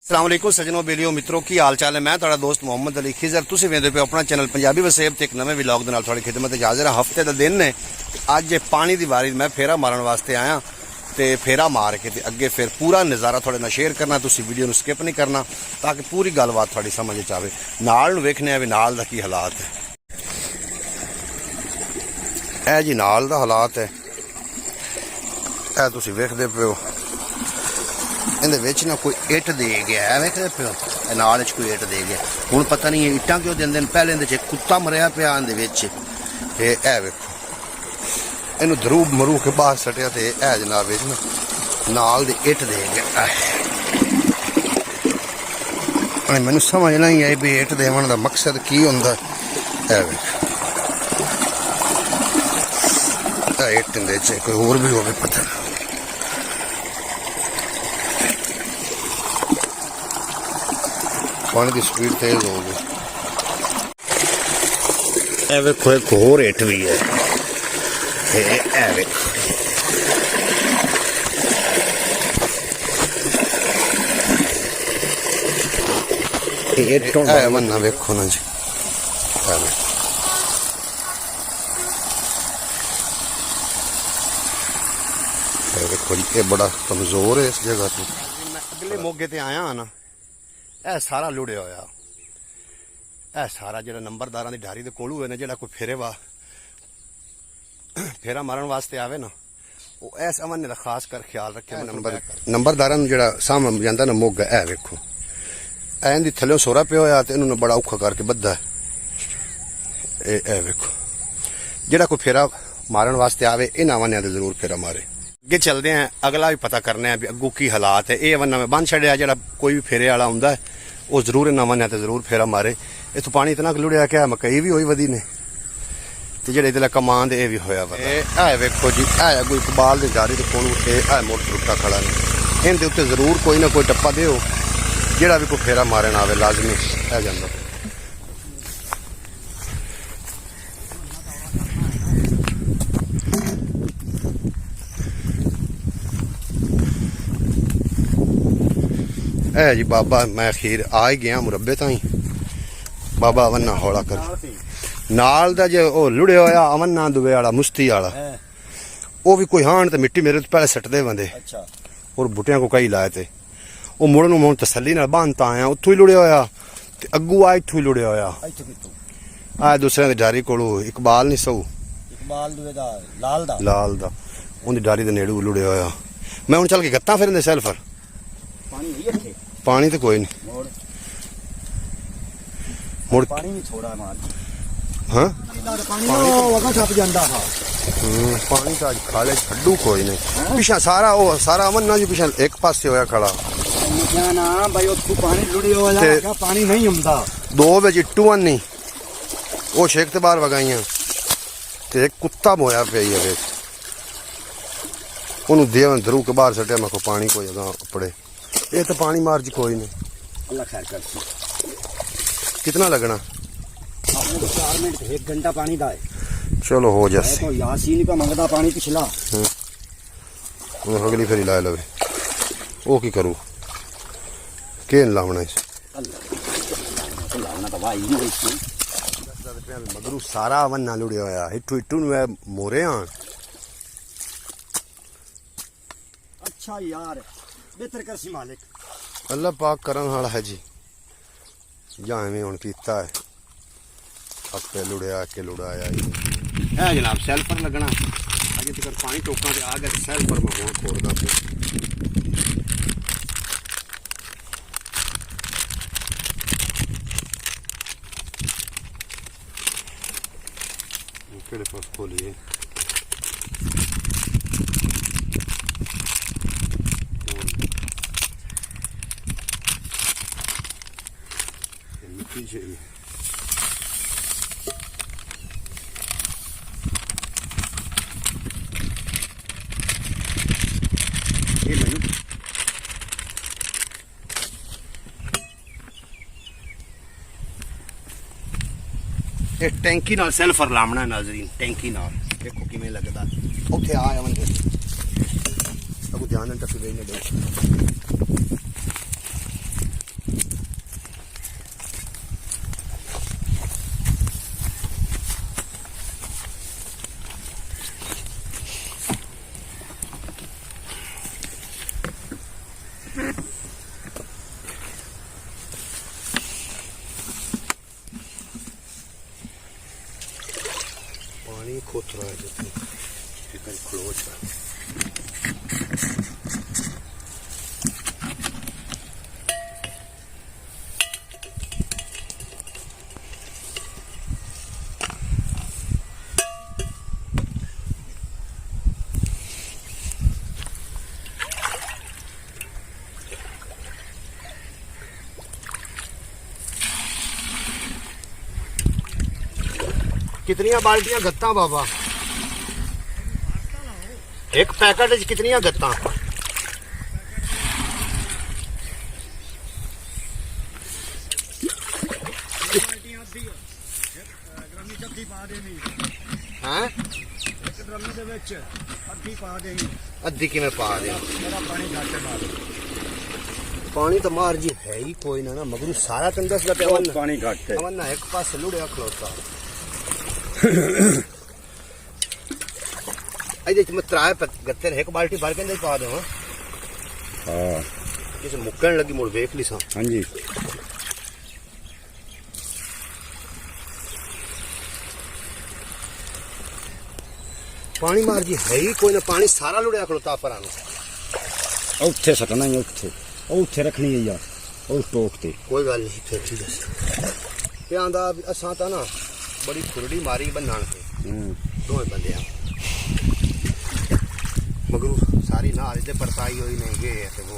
अस्सलाम वालेकुम सजनों बेलियो मित्रों की हाल चाल है। मैं तुहाडा दोस्त मोहम्मद अली खिजर तुसीं वेंदे पे अपना चैनल पंजाबी वसेब ते एक नवे व्लॉग दे नाल तुहाडी खिदमत च हाज़र हां। हफ्ते दा दिन ने अज पानी दी बारी मैं फेरा मारन वास्ते आया ते फेरा मार के ते अगे फिर पूरा नज़ारा तुहाडे नाल शेयर करना। तुसीं वीडियो नूं स्किप नहीं करना ताकि पूरी गलबात तुहाडी समझ च आवे। नाल नूं वेखने आ वी नाल दा की हालात है। ए जी नाल दा हालात है, ए तुसीं वेखदे पिओ। ਇਹਦੇ ਵਿੱਚ ਨਾ ਕੋਈ ਇੱਟ ਦੇ ਗਿਆ ਹੈ, ਵੇਖਦੇ ਪਿਓ ਨਾਲ ਵਿੱਚ ਕੋਈ ਇੱਟ ਦੇ ਗਿਆ। ਹੁਣ ਪਤਾ ਨਹੀਂ ਇਹ ਇੱਟਾਂ ਕਿਉਂ ਦਿੰਦੇ ਨੇ। ਪਹਿਲੇ ਇਹਦੇ 'ਚ ਕੁੱਤਾ ਮਰਿਆ ਪਿਆ ਇਹਦੇ ਵਿੱਚ ਤੇ ਇਹ ਵੇਖੋ ਇਹਨੂੰ ਧਰੂ ਮਰੂ ਕੇ ਬਾਹਰ ਸੱਟਿਆ ਤੇ ਇਹ ਜਨਾਬ ਵਿੱਚ ਨਾ ਨਾਲ ਦੀ ਇੱਟ ਦੇ ਗਿਆ। ਮੈਨੂੰ ਸਮਝ ਨਹੀਂ ਆਈ ਵੀ ਇੱਟ ਦੇਵਣ ਦਾ ਮਕਸਦ ਕੀ ਹੁੰਦਾ। ਇਹ ਵੇਖੋ ਇਹ ਇੱਟ ਦੇ ਵਿੱਚ ਕੋਈ ਹੋਰ ਵੀ ਹੋਵੇ ਪਤਾ ਨਹੀਂ। पानी की स्पीड तेज हो गई। वेखो एक होर हिट भी है, मन्ना वेखो ना जी। देखो ये बड़ा कमजोर है इस जगह तो। मैं अगले मोगे ते आया ना, ਇਹ ਸਾਰਾ ਲੁੜਿਆ ਹੋਇਆ। ਇਹ ਸਾਰਾ ਜਿਹੜਾ ਨੰਬਰਦਾਰਾਂ ਦੀ ਢਾਰੀ ਦੇ ਕੋਲ ਹੋਏ ਨੇ, ਜਿਹੜਾ ਕੋਈ ਫੇਰਾ ਮਾਰਨ ਵਾਸਤੇ ਆਵੇ ਨਾ, ਉਹ ਇਸ ਅਮਨ ਦਾ ਖਾਸ ਕਰ ਖਿਆਲ ਰੱਖੇ। ਨੰਬਰਦਾਰਾਂ ਨੂੰ ਜਿਹੜਾ ਸਾਹਮਣੇ ਜਾਂਦਾ ਨਾ ਮੋਗਾ, ਇਹ ਵੇਖੋ ਐਂ ਦੀ ਥੱਲੇ ਸੋਰਾ ਪਿਆ ਹੋਇਆ ਤੇ ਇਹਨੂੰ ਬੜਾ ਔਖਾ ਕਰਕੇ ਬੱਧਾ। ਇਹ ਵੇਖੋ ਜਿਹੜਾ ਕੋਈ ਫੇਰਾ ਮਾਰਨ ਵਾਸਤੇ ਆਵੇ ਇਹਨਾਂ ਅਮਨਿਆਂ ਦੇ ਜ਼ਰੂਰ ਫੇਰਾ ਮਾਰੇ। ਅੱਗੇ ਚੱਲਦੇ ਆਂ, ਅਗਲਾ ਵੀ ਪਤਾ ਕਰਨੇ ਆ ਵੀ ਅੱਗੂ ਕੀ ਹਾਲਾਤ ਹੈ। ਇਹ ਅਮਨ ਬੰਨ ਛੱਡਿਆ ਜਿਹੜਾ ਕੋਈ ਵੀ ਫੇਰੇ ਵਾਲਾ ਹੁੰਦਾ ਉਹ ਜ਼ਰੂਰ ਇਹਨਾਂ ਅਮਨਿਆਂ ਤੇ ਜ਼ਰੂਰ ਫੇਰਾ ਮਾਰੇ। ਇਥੋਂ ਪਾਣੀ ਇਤਨਾ ਲੁੜਿਆ ਕਿ ਮਕਈ ਵੀ ਹੋਈ ਵਧੀ ਨੇ ਤੇ ਜਿਹੜੇ ਇਹਦੇ ਕਮਾਨ ਦੇ ਇਹ ਵੀ ਹੋਇਆ ਵਾ। ਇਹ ਵੇਖੋ ਜੀ, ਇਹ ਕੋਈ ਇਕਬਾਲ ਦੇ ਜਾਰੀ ਦੇ ਕੋਲ ਇਹ ਮੋਟਰ ਰੁੱਟਾ ਖੜਾ ਨੇ। ਇਹਦੇ ਉੱਤੇ ਜ਼ਰੂਰ ਕੋਈ ਨਾ ਕੋਈ ਟੱਪਾ ਦਿਓ ਜਿਹੜਾ ਵੀ ਕੋਈ ਫੇਰਾ ਮਾਰਨ ਆਵੇ, ਲਾਜ਼ਮੀ ਇਹ ਜਾਂਦਾ। है जी बाबा, मैं अखीर आ ही गया मुरब्बे ताई। बाबा अमन्ना हौला कर नाल दा जो ओ लुड़े होया अमन्ना दुबे वाला मुस्ती वाला, वो भी कोई हाण ते मिट्टी मेरे तो पहले सटदे बंदे और बूटियां को कई लाए थे। वो मुड़न नूं हुण तसल्ली नाल बांधता आया, उत्थों ही लुड़े होया ते अग्गू आ इत्थों ही लुड़े होया। आ दूसरे दी डारी कोलों इकबाल नहीं सऊ, इकबाल दुबे दा लाल दा उंदी डारी दे नेड़ू लुड़े होया। मैं हुण चल के गत्ता फिरन दे सैल्फर पानी तो कोई नहीं मुड़ पानी नहीं छोड़ा मार। हाँ पानी तो आज खाले छड्डू कोई नहीं। पिछा सारा वो सारा अमन ना जी पिछा एक पासे होया खड़ा पानी नहीं हुंदा। दो बजे इट्टू नहीं वो शेख ते बाहर वगाइयां ते एक कुत्ता मोया पे ओनू देवन धरू के बाहर सटिया। मैं को पानी कोई अगा अपड़े ये तो पानी मार जी कोई नहीं। अल्लाह खैर कर। कितना लगना? 4 मिनट 1 घंटा पानी दा है। चलो हो जैसे यासीन का मंगदा पानी पिछला अगली फेरी ला लवे। ओ की करूं केन लावना इस लावना तो भाई नहीं इसको मगरू सारा वन्ना लुड़िया होया। इट्टू इट्टू नु मोरे आन। अच्छा यार बेहतर कर सी मालिक अल्लाह पाक करन वाला है जी। या एवें हुण कीता है आपे लुड़िया के लुड़ाया है जनाब। सैल्फर लगना अजे तक पानी टोका ते आ गया। सैल्फर में हुण खोरदा पे केड़े पास खोलिए। चाहिए ये मैनू ये टैंकी नाल सैल्फर लामना नाजरीन। टैंकी नाल देखो किवें लगदा। उत्थे आ आवन दे अब ध्यान टप्पी गई ने। ਉਤਰਾ ਜਿੱਥੇ ਇੱਕ ਖਲੋਚ कितनियां बाल्टियां गत्ता बाबा एक पैकेट च कितनियां गत्ता अद्धी किवें पा दे पानी तो मार जी है ही कोई ना मगर सारा कंदस का पानी घट है अवन ना एक पास लुड़िया खलोता मैं त्राए गत्ते एक बाल्टी भर के पा दो हाँ किसी मुक्कन लगी मुड़ वेख ली सा हाँ जी पानी मार जी है ही कोई ना पानी सारा लुड़िया खलोता पर उत्थे सकना ही उत्थे रखनी है यार और टोक ते कोई गल नहीं फिर ठीक है ते आंदा असां ता ना बड़ी खुरड़ी मारी बनान से दो बंदे मगर सारी नाल ते परताई होई नहीं गए ते वो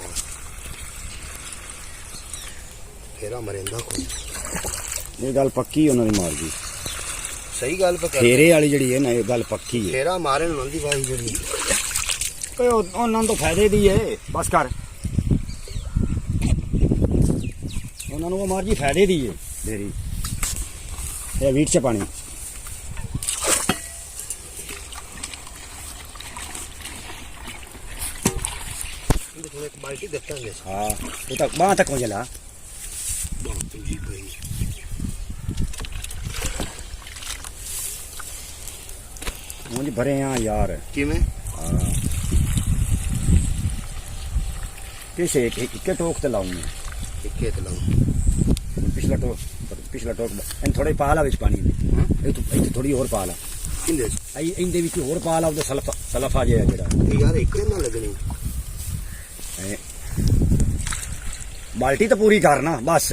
फेरा मरेंदा कोई ये गल पक्की उन्होंने मार दी सही गल पे फेरे वाली जड़ी है ना ये गल पक्की है फेरा मारे नंदी भाई जड़ी उन्होंने तो फायदे दी है बस कर उन्होंने वो मार जी फायदे दी है मेरी ये वीट से पानी एक बाल्टी देता है हाँ तो तक वहाँ तक हो जला मुझे भरे यहाँ यार किमें हाँ किसे एक टोक तो लाऊंगा खेत लाऊं पिछला टोक इन थोड़ा पाला विच पानी में इत्थे थोड़ी और पाला किंदे इंदे विच और पाला उदे सलफ आ जाए जेड़ा यार एकड़े ना लगनी बाल्टी तो पूरी करना बस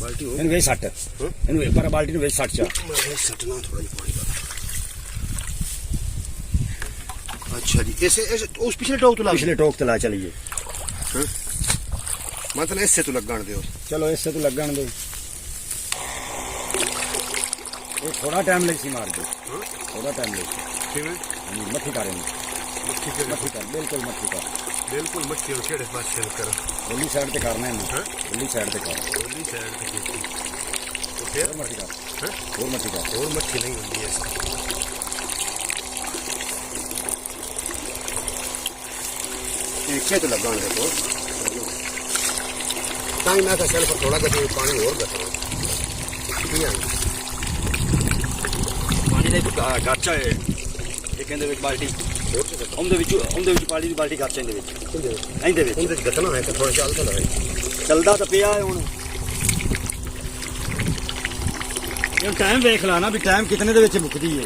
बाल्टी हो इन वे सट इन पर बाल्टी नु वे सट चा मैं सटना थोड़ा ही पानी का अच्छा जी ऐसे उस पिछले टोक तो ला चलिए मतलब इससे तो लगन दो चलो इससे तो लगन दो थोड़ा टाइम लग सी मार दो थोड़ा टाइम लग मट्ठी करेंगे मट्ठी कर बिल्कुल मट्ठी कर बिल्कुल मट्ठी और केड़े पास चल कर ओली साइड पे करना है ओली साइड पे कर ओली साइड पे तो फिर मट्ठी कर और मट्ठी नहीं होती है खेत लगन दे तो ताई मैं का सेल्फ थोड़ा सा पानी और गता पानी का गाचा है ये कहंदे विच बाल्टी ਉਹਦੇ ਵਿੱਚ ਪਾਣੀ ਦੀ ਬਾਲਟੀ ਕਰ ਚੰਦੇ ਵਿੱਚ ਇਹਦੇ ਵਿੱਚ ਗਤਨਾ ਹੈ ਤਾਂ ਥੋੜਾ ਚੱਲਦਾ ਰਹੇ ਚੱਲਦਾ ਤਾਂ ਪਿਆ ਹੈ ਹੁਣ ਇਹ ਟਾਈਮ ਵੇਖ ਲਾ ਨਾ ਵੀ ਟਾਈਮ ਕਿਤਨੇ ਦੇ ਵਿੱਚ ਮੁੱਕਦੀ ਹੈ